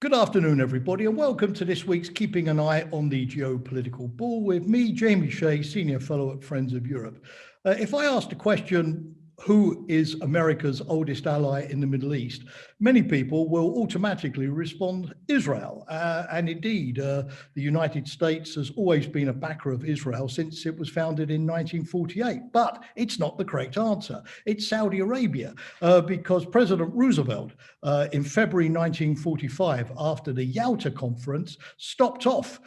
Good afternoon, everybody, and welcome to this week's Keeping an Eye on the Geopolitical Ball with me, Jamie Shea, Senior Fellow at Friends of Europe. If I asked the question, who is America's oldest ally in the Middle East, many people will automatically respond Israel. And indeed, the United States has always been a backer of Israel since it was founded in 1948. But it's not the correct answer. It's Saudi Arabia, because President Roosevelt in February 1945, after the Yalta Conference, stopped off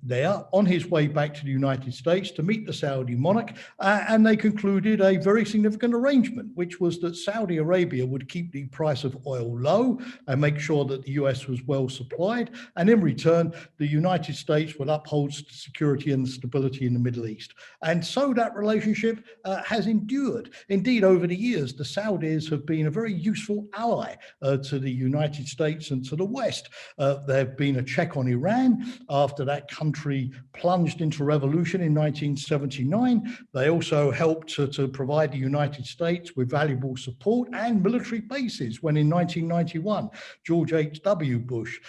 there on his way back to the United States to meet the Saudi monarch, and they concluded a very significant arrangement, which was that Saudi Arabia would keep the price of oil low and make sure that the US was well supplied, and in return, the United States would uphold security and stability in the Middle East. And so that relationship has endured. Indeed, over the years, the Saudis have been a very useful ally to the United States and to the West. There have been a check on Iran after that country plunged into revolution in 1979. They also helped to provide the United States with valuable support and military bases when in 1991, George H.W. Bush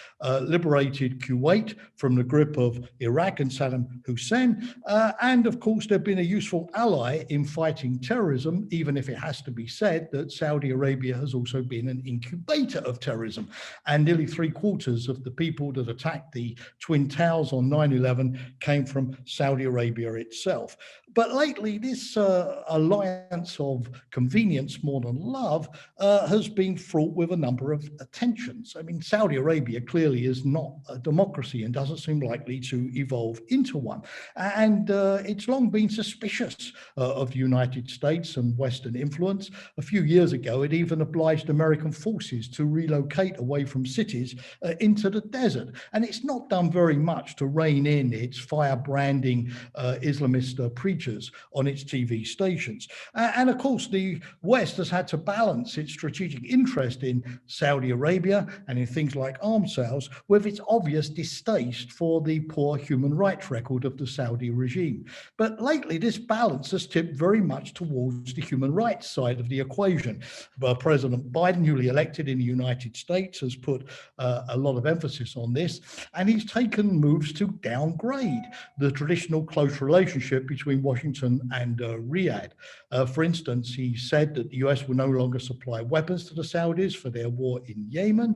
liberated Kuwait from the grip of Iraq and Saddam Hussein. And of course, they've been a useful ally in fighting terrorism, even if it has to be said that Saudi Arabia has also been an incubator of terrorism. And nearly 3/4 of the people that attacked the Twin Towers on 9/11 came from Saudi Arabia itself. But lately, this alliance of convenience more than love has been fraught with a number of tensions. I mean, Saudi Arabia clearly is not a democracy and doesn't seem likely to evolve into one. And it's long been suspicious of the United States and Western influence. A few years ago, it even obliged American forces to relocate away from cities into the desert. And it's not done very much to rein in its fire-branding Islamist preachers on its TV stations. And of course, the West has had to balance its strategic interest in Saudi Arabia and in things like arms sales with its obvious distaste for the poor human rights record of the Saudi regime. But lately, this balance has tipped very much towards the human rights side of the equation. President Biden, newly elected in the United States, has put a lot of emphasis on this, and he's taken moves to downgrade the traditional close relationship between Washington and Riyadh. For instance, he said that the US will no longer supply weapons to the Saudis for their war in Yemen.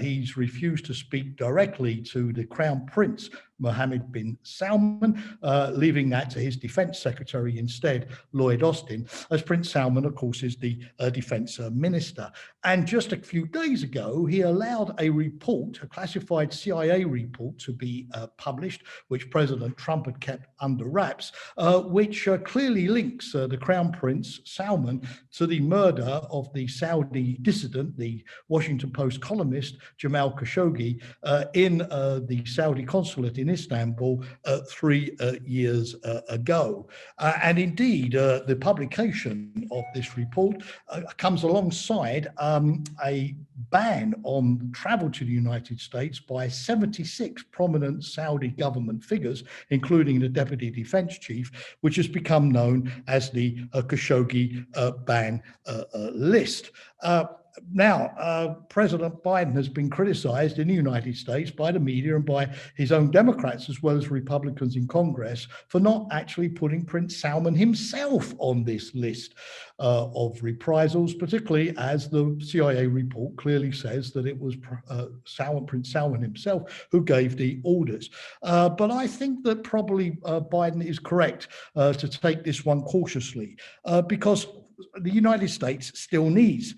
He's refused to speak directly to the Crown Prince, Mohammed bin Salman, leaving that to his defense secretary instead, Lloyd Austin, as Prince Salman, of course, is the defense minister. And just a few days ago, he allowed a report, a classified CIA report, to be published, which President Trump had kept under wraps, which clearly links the Crown Prince Salman to the murder of the Saudi dissident, the Washington Post columnist Jamal Khashoggi, in the Saudi consulate in Istanbul 3 years ago. And indeed, the publication of this report comes alongside a ban on travel to the United States by 76 prominent Saudi government figures, including the deputy defense chief, which has become known as the Khashoggi ban list. Now, President Biden has been criticized in the United States by the media and by his own Democrats, as well as Republicans in Congress, for not actually putting Prince Salman himself on this list of reprisals, particularly as the CIA report clearly says that it was Prince Salman himself who gave the orders. But I think that probably Biden is correct to take this one cautiously, because the United States still needs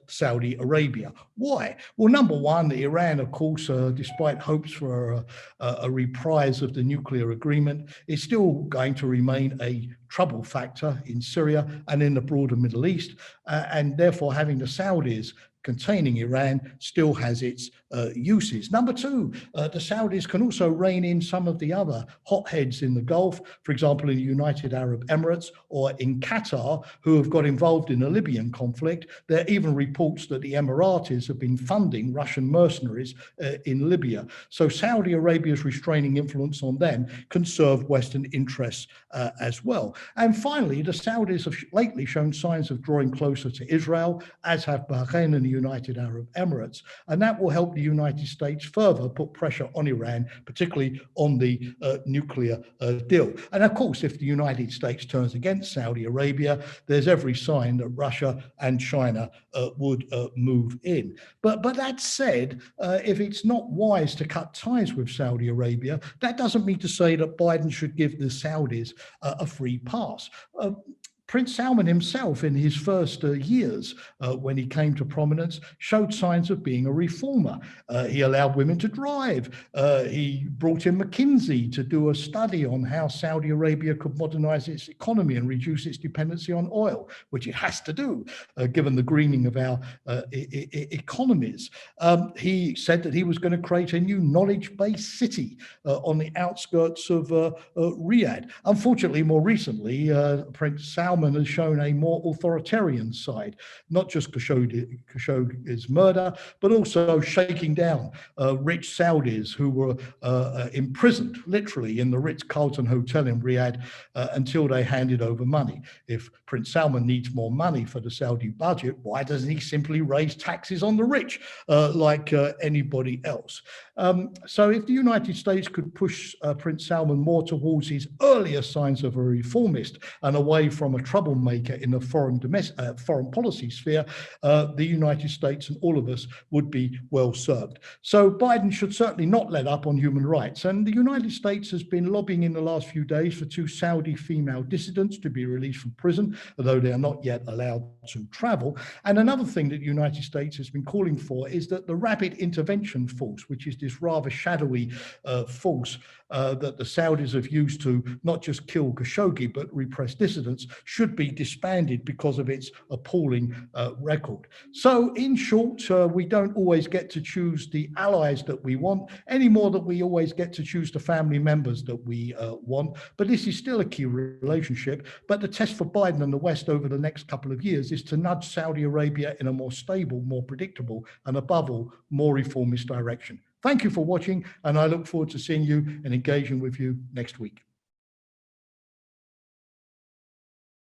Saudi Arabia. Why? Well, number one, Iran, of course, despite hopes for a reprise of the nuclear agreement, is still going to remain a trouble factor in Syria and in the broader Middle East, and therefore having the Saudis containing Iran still has its uses. Number two, the Saudis can also rein in some of the other hotheads in the Gulf, for example, in the United Arab Emirates or in Qatar, who have got involved in the Libyan conflict. There are even reports that the Emiratis have been funding Russian mercenaries in Libya. So Saudi Arabia's restraining influence on them can serve Western interests as well. well. And finally, the Saudis have lately shown signs of drawing closer to Israel, as have Bahrain and the United Arab Emirates. And that will help the United States further put pressure on Iran, particularly on the nuclear deal. And of course, if the United States turns against Saudi Arabia, there's every sign that Russia and China would move in. But that said, if it's not wise to cut ties with Saudi Arabia, that doesn't mean to say that Biden should give the Saudis a free pass. Prince Salman himself, in his first years when he came to prominence, showed signs of being a reformer. He allowed women to drive. He brought in McKinsey to do a study on how Saudi Arabia could modernize its economy and reduce its dependency on oil, which it has to do, given the greening of our economies. He said that he was going to create a new knowledge-based city on the outskirts of Riyadh. Unfortunately, more recently, Prince Salman has shown a more authoritarian side, not just Khashoggi's murder, but also shaking down rich Saudis who were imprisoned, literally, in the Ritz-Carlton Hotel in Riyadh until they handed over money. If Prince Salman needs more money for the Saudi budget, why doesn't he simply raise taxes on the rich like anybody else? So if the United States could push Prince Salman more towards his earlier signs of a reformist and away from a troublemaker in the foreign policy sphere, the United States and all of us would be well served. So Biden should certainly not let up on human rights. And the United States has been lobbying in the last few days for 2 Saudi female dissidents to be released from prison, although they are not yet allowed to travel. And another thing that the United States has been calling for is that the Rapid Intervention Force, which is this rather shadowy force that the Saudis have used to not just kill Khashoggi, but repress dissidents, should be disbanded because of its appalling record. So in short, we don't always get to choose the allies that we want, any more than we always get to choose the family members that we want. But this is still a key relationship. But the test for Biden and the West over the next couple of years is to nudge Saudi Arabia in a more stable, more predictable, and above all, more reformist direction. Thank you for watching, and I look forward to seeing you and engaging with you next week.